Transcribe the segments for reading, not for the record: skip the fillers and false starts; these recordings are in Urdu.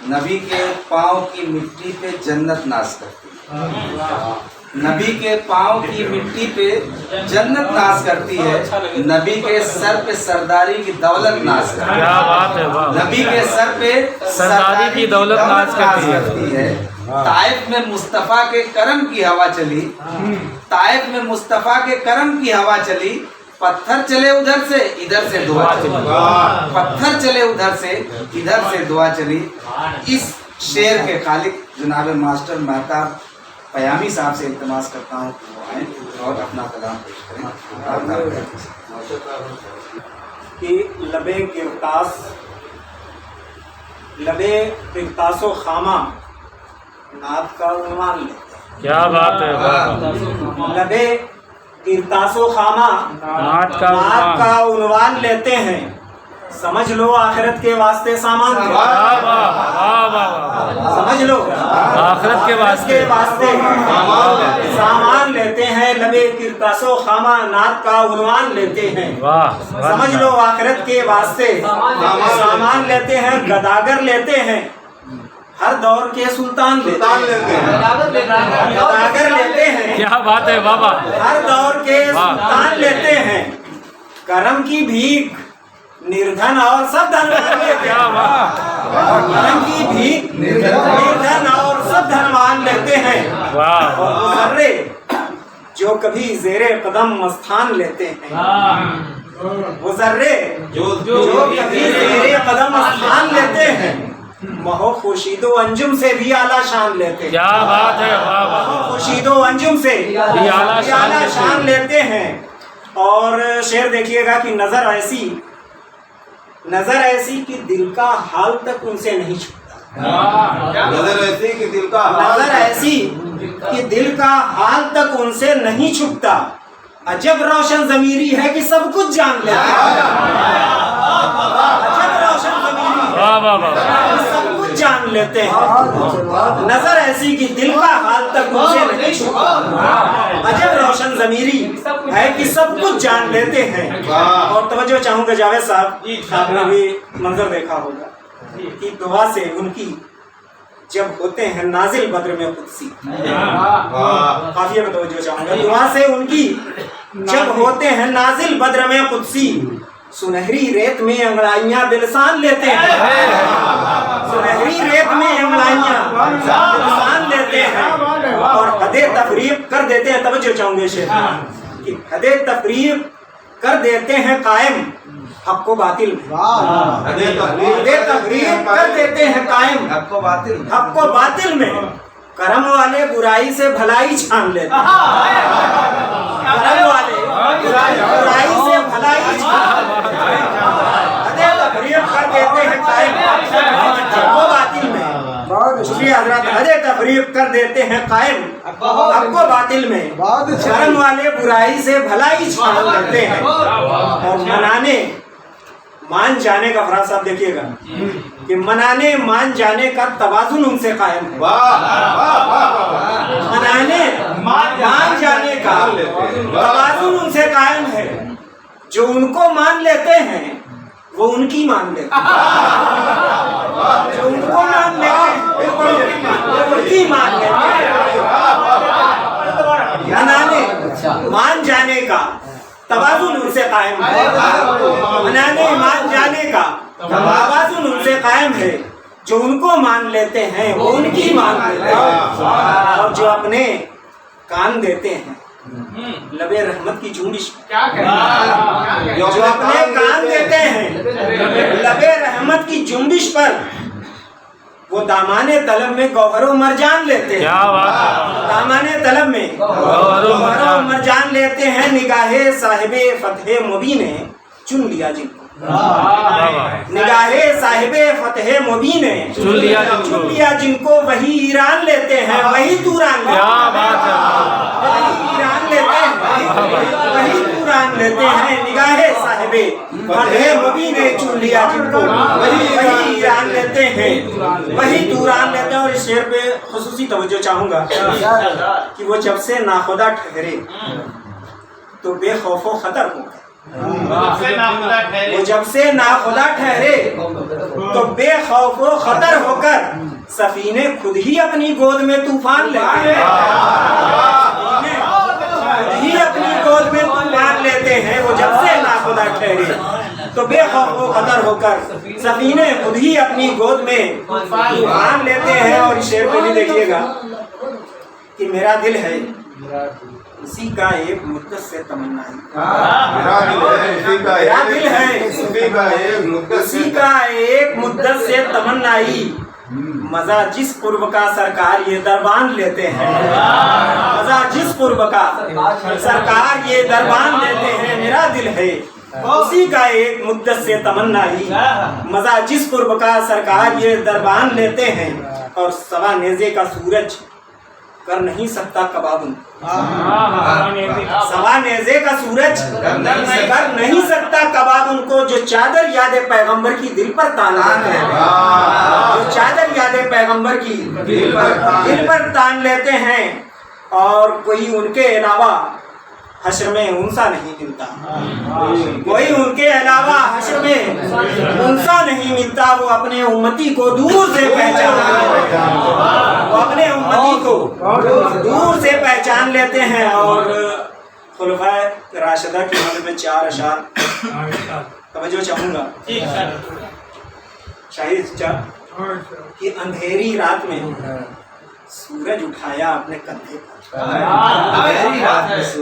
نبی کے پاؤں کی مٹی پہ جنت ناز کرتی ہے، نبی کے پاؤں کی مٹی پہ جنت ناز کرتی ہے، نبی کے سر پہ سرداری کی دولت ناز کرتی ہے، کیا بات ہے، واہ، نبی کے سر پہ سرداری کی دولت ناز کرتی ہے۔ طائف میں مصطفیٰ کے کرم کی ہوا چلی، طائف میں مصطفیٰ کے کرم کی ہوا چلی، پتھر چلے ادھر سے ادھر سے دعا چلی، پتھر چلے ادھر سے دعا چلی۔ اس شعر کے خالق جناب ماسٹر مہتاب پیامی صاحب سے التماس کرتا ہوں کہ وہ آئیں اور اپنا کلام پیش کریں۔ کہ لبے قرطاس و خامہ نعت کا عنوان لیتے ہیں۔ کیا بات ہے، واہ، لبے قرطاس و خامہ نعت کا نعت کا عنوان لیتے ہیں، سمجھ لو آخرت کے واسطے سامان لیتے ہیں۔ واہ واہ واہ واہ، سمجھ لو آخرت کے واسطے سامان لیتے ہیں، لبے قرطاس و خامہ نعت کا عنوان لیتے ہیں، واہ، سمجھ لو آخرت کے واسطے سامان لیتے ہیں، گداگر لیتے ہیں، ہر دور کے سلطان لیتے ہیں، گداگر لیتے ہیں، کیا بات ہے، واہ واہ، ہر دور کے سلطان لیتے ہیں، کرم کی بھیک نردھن اور سب دھنوان لیتے کیا ہیں، واہ، کرم کی بھیک نردھن اور سب دھنوان لیتے ہیں، واہ، اور وہ ذرے جو کبھی زیر قدم مستان لیتے ہیں، وہ ذرے جو کبھی زیر قدم مستان لیتے ہیں، مہو خورشید و انجم سے بھی اعلیٰ شان لیتے ہیں، کیا بات ہے، واہ واہ، خورشید و انجم سے بھی اعلیٰ شان لیتے ہیں۔ اور شعر دیکھیے گا کہ نظر ایسی کہ دل کا حال تک ان سے نہیں چھپتا، نظر ایسی کہ دل کا نظر ایسی کہ دل کا حال تک ان سے نہیں چھپتا، عجب روشن ضمیری ہے کہ سب کچھ جان لیتے ہیں، عجب روشن ضمیری ہے واہ واہ واہ، کہ سب کچھ جان لیتے ہیں، نظر ایسی کہ دل کا حال تک ان سے نہیں چھپتا، عجب روشن ضمیری ہے کہ سب کچھ جان لیتے ہیں۔ اور توجہ چاہوں گا جاوید صاحب، آپ نے بھی منظر دیکھا ہوگا کہ دعا سے ان کی جب ہوتے ہیں نازل بدر میں قدسی، قافیہ میں توجہ چاہوں گا، دعا سے ان کی جب ہوتے ہیں نازل بدر میں قدسی، سنہری ریت میں انگڑائیاں دلسان لیتے ہیں، سنہری ریت میں انگڑائیاں دلسان لیتے ہیں، اور حد تفریق کر دیتے ہیں، توجہ چاہوں گے شیخ، کہ حد تفریق کر دیتے ہیں قائم حق و باطل میں، حد تفریق کر دیتے ہیں قائم حق و باطل میں، کرم والے برائی سے بھلائی چھان لیتے ہیں، کرم والے برائی سے بھلائی چھان لیتے ہیں، حد تفریق کر دیتے ہیں قائم حق و باطل میں، شکریہ حضرات، حد تفریق کر دیتے ہیں قائم حق و باطل میں، کرم والے برائی سے بھلائی چھان لیتے ہیں، اور منانے مان جانے کا، فراز صاحب دیکھیے گا کہ منانے مان جانے کا توازن ان سے قائم ہے، منانے مان جانے کا توازن ان سے قائم ہے، جو ان کو مان لیتے ہیں وہ ان کی مان لیتے ہیں، جو ان کو مان لیتے ہیں وہ ان کی مان لیتے ہیں، منانے مان جانے کا توازن ان سے قائم ہے، منانے مان جانے کا توازن ان سے قائم ہے، جو ان کو مان لیتے ہیں وہ ان کی مان لیتے ہیں، اور جو اپنے کان دیتے ہیں لبے رحمت کی جنبش، جو اپنے کان دیتے ہیں لبے رحمت کی جنبش پر، وہ دامان طلب میں گوہر و مرجان لیتے ہیں، دامان طلب میں گوہر و مرجان لیتے ہیں، نگاہ صاحب فتح مبین نے چن لیا جن کو، نگاہ صاحب فتح مبین نے چن لیا جن کو، وہی ایران لیتے ہیں وہی توران لیتے ہیں، وہی ایران لیتے ہیں وہی توران لیتے ہیں، نگاہ صاحب فتح مبین نے چن لیا جن کو، وہی ایران لیتے ہیں وہی توران لیتے ہیں۔ اور اس شعر پہ خصوصی توجہ چاہوں گا کہ وہ جب سے ناخدا ٹھہرے تو بے خوف و خطر ہو گئے، وہ جب سے ناخدا ٹھہرے تو بے خوف و خطر ہو کر سفینے خود ہی اپنی گود میں طوفان لیتے ہیں، خود ہی اپنی گود میں طوفان لیتے ہیں۔ وہ جب سے ناخدا ٹھہرے تو بے خوف و خطر ہو کر سفینے خود ہی اپنی گود میں طوفان لیتے ہیں۔ اور اس شعر کو بھی دیکھیے گا کہ میرا دل ہے اسی کا ایک مدت سے تمنا میرا دل ہے اسی کا ایک مدت سے تمنائی، مزہ جس قرب کا سرکار یہ دربان لیتے ہیں، مزہ جس قرب کا سرکار یہ دربان لیتے ہیں۔ میرا دل ہے اسی کا ایک مدت سے تمنائی، مزہ جس قرب کا سرکار یہ دربان لیتے ہیں۔ اور سوا نیزے کا سورج کر نہیں سکتا کبابن، سوا نیزے کا سورج کر نہیں سکتا کباب ان کو، جو چادر یاد پیغمبر کی دل پر تان لیتے ہیں، جو چادر یاد پیغمبر کی دل پر تان لیتے ہیں۔ اور کوئی ان کے علاوہ حشر میں انسا نہیں ملتا، کوئی ان کے علاوہ حشر میں انسا نہیں ملتا۔ وہ اپنے امتی کو دور سے پہچان لیتے ہیں، وہ اپنے امتی کو دور سے پہچان لیتے ہیں۔ اور خلفائے راشدہ کی مدد میں 4 اشعار توجہ چاہوں گا۔ شاہد کہ اندھیری رات میں سورج اٹھایا اپنے کندھے پر،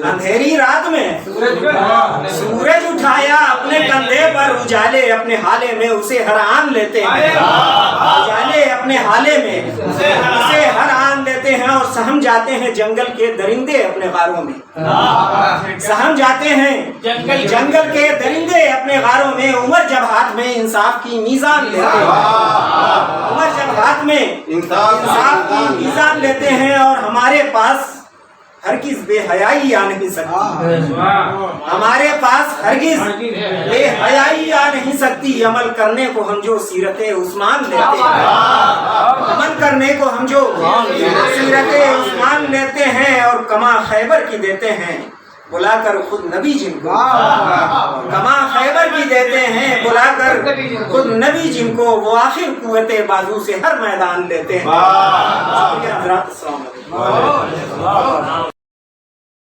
اندھیری رات میں سورج اٹھایا اپنے کندھے پر، اجالے اپنے حالے میں اسے ہر آن لیتے ہیں، اجالے اپنے حالے میں اسے ہر آن لیتے ہیں۔ اور سہم جاتے ہیں جنگل کے درندے اپنے غاروں میں، سہم جاتے ہیں جنگل کے درندے اپنے غاروں میں۔ عمر جب ہاتھ میں انصاف کی میزان لیتے ہیں، عمر جب ہاتھ میں انصاف کی میزان لیتے ہیں۔ اور ہمارے پاس ہرگز بے حیائی آ نہیں سکتی، ہمارے پاس ہرگز بے حیائی آ نہیں سکتی۔ عمل کرنے کو ہم جو سیرت عثمان لیتے ہیں، عمل کرنے کو ہم جو سیرت عثمان لیتے ہیں، اور کما خیبر کی دیتے ہیں بلا کر خود نبی جن کو، کما خیبر کی دیتے ہیں بلا کر خود نبی جن کو، وہ آخر قوت بازو سے ہر میدان لیتے ہیں۔ حضرات السلام علیکم۔